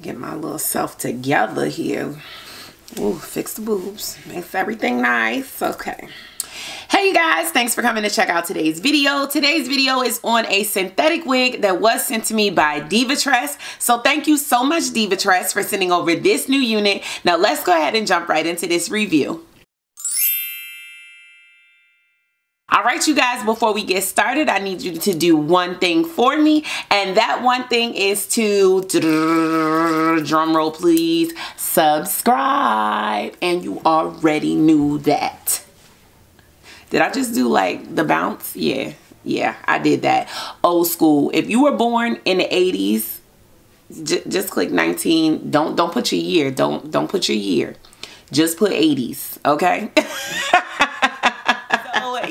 Get my little self together here. Ooh, fix the boobs. Makes everything nice. Okay. Hey you guys, thanks for coming to check out today's video. Today's video is on a synthetic wig that was sent to me by DivaTress. So thank you so much, DivaTress, for sending over this new unit. Now let's go ahead and jump right into this review. Alright you guys, before we get started, I need you to do one thing for me, and that one thing is to, drum roll please, subscribe, and you already knew that. Did I just do like the bounce? Yeah, I did that. Old school. If you were born in the 80s, just click 19. Don't put your year. Don't put your year. Just put 80s, okay?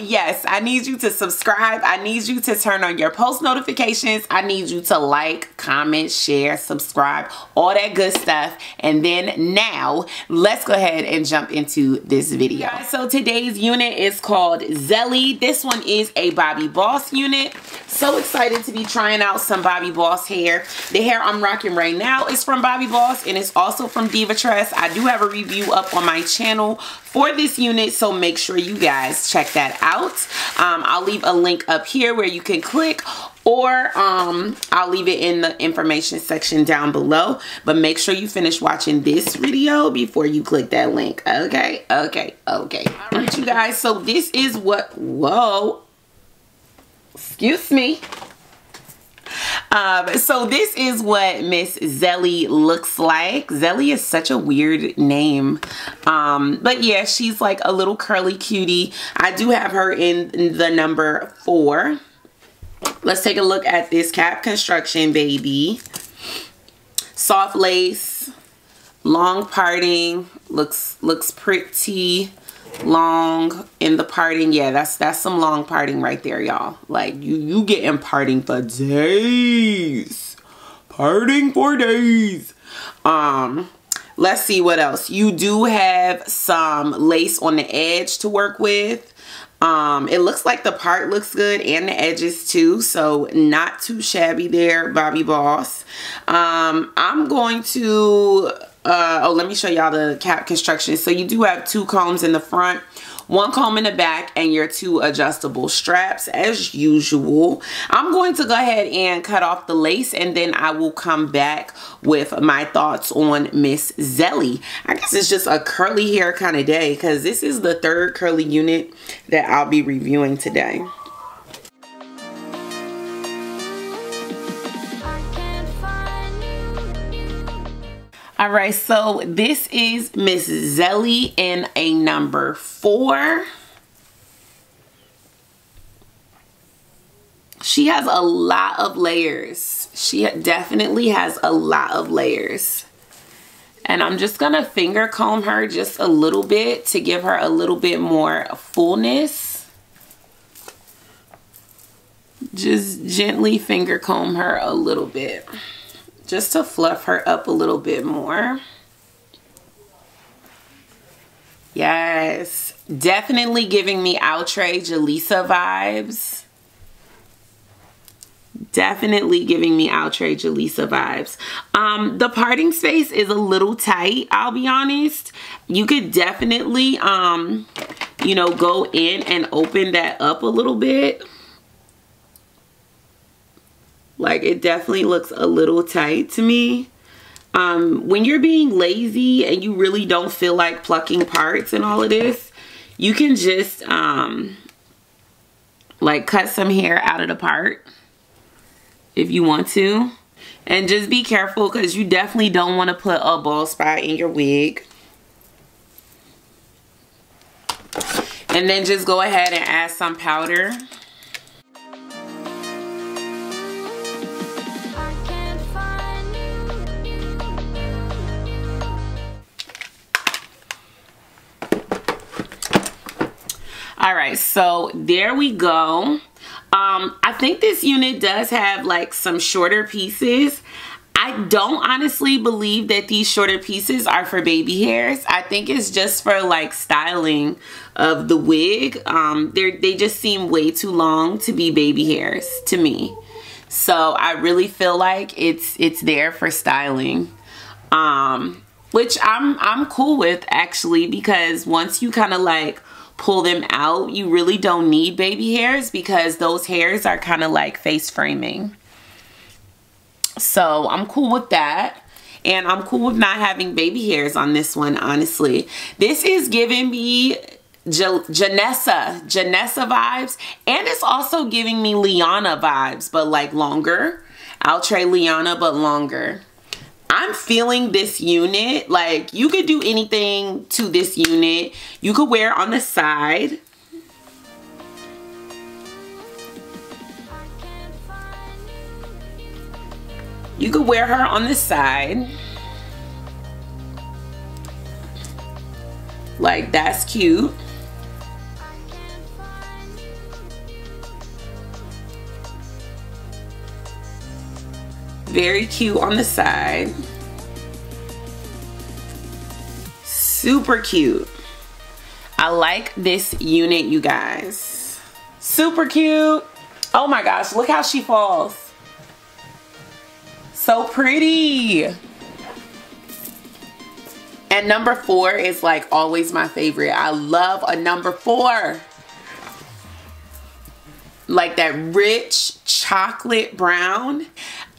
Yes, I need you to subscribe. I need you to turn on your post notifications. I need you to like, comment, share, subscribe, all that good stuff. And then now let's go ahead and jump into this video. So today's unit is called ZELLY. This one is a Bobbi Boss unit. So excited to be trying out some Bobbi Boss hair. The hair I'm rocking right now is from Bobbi Boss, and it's also from DivaTress. I do have a review up on my channel for this unit, so make sure you guys check that out. I'll leave a link up here where you can click, or I'll leave it in the information section down below, but make sure you finish watching this video before you click that link. Okay. All right you guys, so this is what, whoa, excuse me. So this is what Miss ZELLY looks like. ZELLY is such a weird name. But yeah, she's like a little curly cutie. I do have her in the number 4. Let's take a look at this cap construction, baby. Soft lace, long parting, looks pretty long in the parting. Yeah, that's some long parting right there, y'all. Like you getting parting for days. Parting for days. Let's see what else. You do have some lace on the edge to work with. It looks like the part looks good and the edges too, so not too shabby there, Bobbi Boss. I'm going to oh, let me show y'all the cap construction. So you do have 2 combs in the front, 1 comb in the back, and your 2 adjustable straps as usual. I'm going to go ahead and cut off the lace, and then I will come back with my thoughts on Miss ZELLY. I guess it's just a curly hair kind of day, because this is the 3rd curly unit that I'll be reviewing today. All right, so this is Miss ZELLY in a number 4. She has a lot of layers. She definitely has a lot of layers. And I'm just gonna finger comb her just a little bit to give her a little bit more fullness. Just gently finger comb her a little bit, just to fluff her up a little bit more. Yes, definitely giving me Outre Jaleesa vibes. Definitely giving me Outre Jaleesa vibes. The parting space is a little tight, I'll be honest. You could definitely, you know, go in and open that up a little bit. Like, it definitely looks a little tight to me. When you're being lazy and you really don't feel like plucking parts and all of this, you can just like cut some hair out of the part if you want to. And just be careful, because you definitely don't want to put a bald spot in your wig. And then just go ahead and add some powder. All right, so there we go. I think this unit does have like some shorter pieces. I don't honestly believe that these shorter pieces are for baby hairs. I think it's just for like styling of the wig. They just seem way too long to be baby hairs to me. So I really feel like it's there for styling. which I'm cool with actually, because once you kind of like pull them out, you really don't need baby hairs because those hairs are kind of like face framing. So I'm cool with that. And I'm cool with not having baby hairs on this one, honestly. This is giving me Janessa vibes, and it's also giving me Liana vibes, but like longer. Outre Liana, but longer. I'm feeling this unit. Like, you could do anything to this unit. You could wear on the side. You could wear her on the side. Like, that's cute. Very cute on the side. Super cute. I like this unit, you guys. Super cute. Oh my gosh, look how she falls. So pretty. And number 4 is like always my favorite. I love a number 4. Like that rich chocolate brown.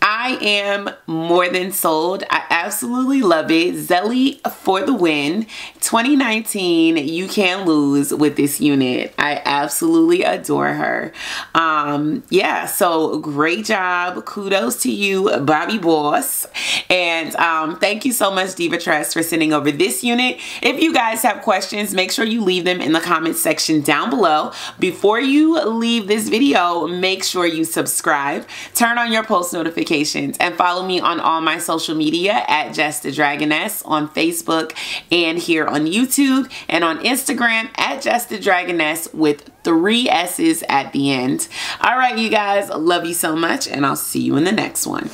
I am more than sold. I absolutely love it. Zelly for the win. 2019, you can't lose with this unit. I absolutely adore her. Yeah, so great job. Kudos to you, Bobbi Boss. And thank you so much, Diva Trust, for sending over this unit. If you guys have questions, make sure you leave them in the comments section down below. Before you leave this video, make sure you subscribe, turn on your post notifications, and follow me on all my social media at JessTheDragoness on Facebook and here on YouTube, and on Instagram at JessTheDragoness with 3 S's at the end. All right, you guys, love you so much, and I'll see you in the next one.